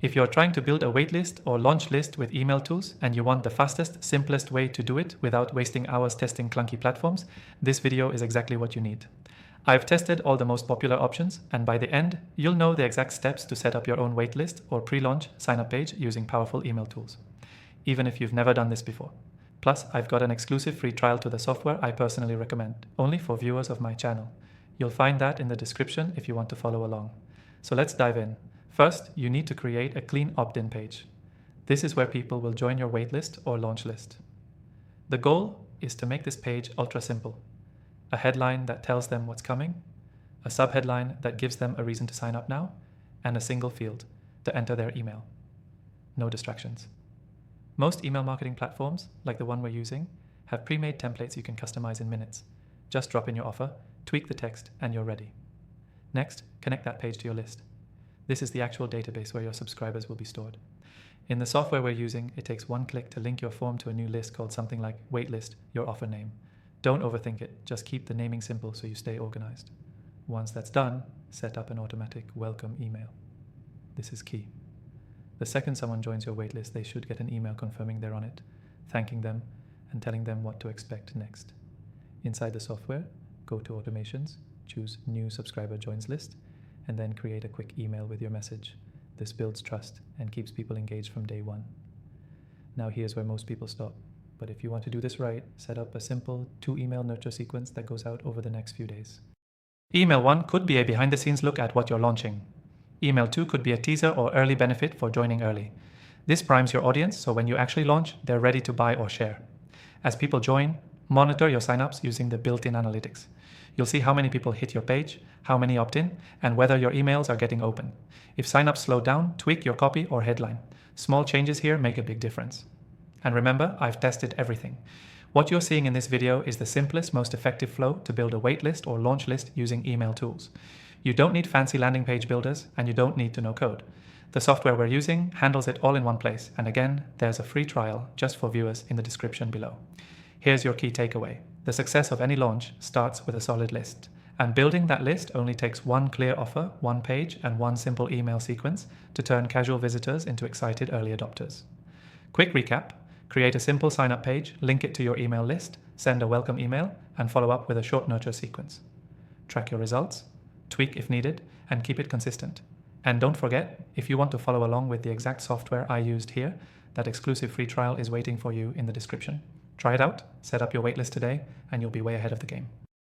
If you're trying to build a waitlist or launch list with email tools and you want the fastest, simplest way to do it without wasting hours testing clunky platforms, this video is exactly what you need. I've tested all the most popular options, and by the end, you'll know the exact steps to set up your own waitlist or pre-launch sign-up page using powerful email tools, even if you've never done this before. Plus, I've got an exclusive free trial to the software I personally recommend, only for viewers of my channel. You'll find that in the description if you want to follow along. So let's dive in. First, you need to create a clean opt-in page. This is where people will join your waitlist or launch list. The goal is to make this page ultra simple. A headline that tells them what's coming, a subheadline that gives them a reason to sign up now, and a single field to enter their email. No distractions. Most email marketing platforms, like the one we're using, have pre-made templates you can customize in minutes. Just drop in your offer, tweak the text, and you're ready. Next, connect that page to your list. This is the actual database where your subscribers will be stored. In the software we're using, it takes one click to link your form to a new list called something like Waitlist, your offer name. Don't overthink it, just keep the naming simple so you stay organized. Once that's done, set up an automatic welcome email. This is key. The second someone joins your waitlist, they should get an email confirming they're on it, thanking them, and telling them what to expect next. Inside the software, go to Automations, choose New Subscriber Joins List, and then create a quick email with your message. This builds trust and keeps people engaged from day one. Now here's where most people stop. But if you want to do this right, set up a simple 2-email nurture sequence that goes out over the next few days. Email 1 could be a behind-the-scenes look at what you're launching. Email 2 could be a teaser or early benefit for joining early. This primes your audience, so when you actually launch, they're ready to buy or share. As people join, monitor your signups using the built-in analytics. You'll see how many people hit your page, how many opt in, and whether your emails are getting open. If signups slow down, tweak your copy or headline. Small changes here make a big difference. And remember, I've tested everything. What you're seeing in this video is the simplest, most effective flow to build a waitlist or launch list using email tools. You don't need fancy landing page builders, and you don't need to know code. The software we're using handles it all in one place, and again, there's a free trial just for viewers in the description below. Here's your key takeaway. The success of any launch starts with a solid list, and building that list only takes one clear offer, one page, and one simple email sequence to turn casual visitors into excited early adopters. Quick recap: create a simple sign-up page, link it to your email list, send a welcome email, and follow up with a short nurture sequence. Track your results, tweak if needed, and keep it consistent. And don't forget, if you want to follow along with the exact software I used here, that exclusive free trial is waiting for you in the description. Try it out, set up your waitlist today, and you'll be way ahead of the game.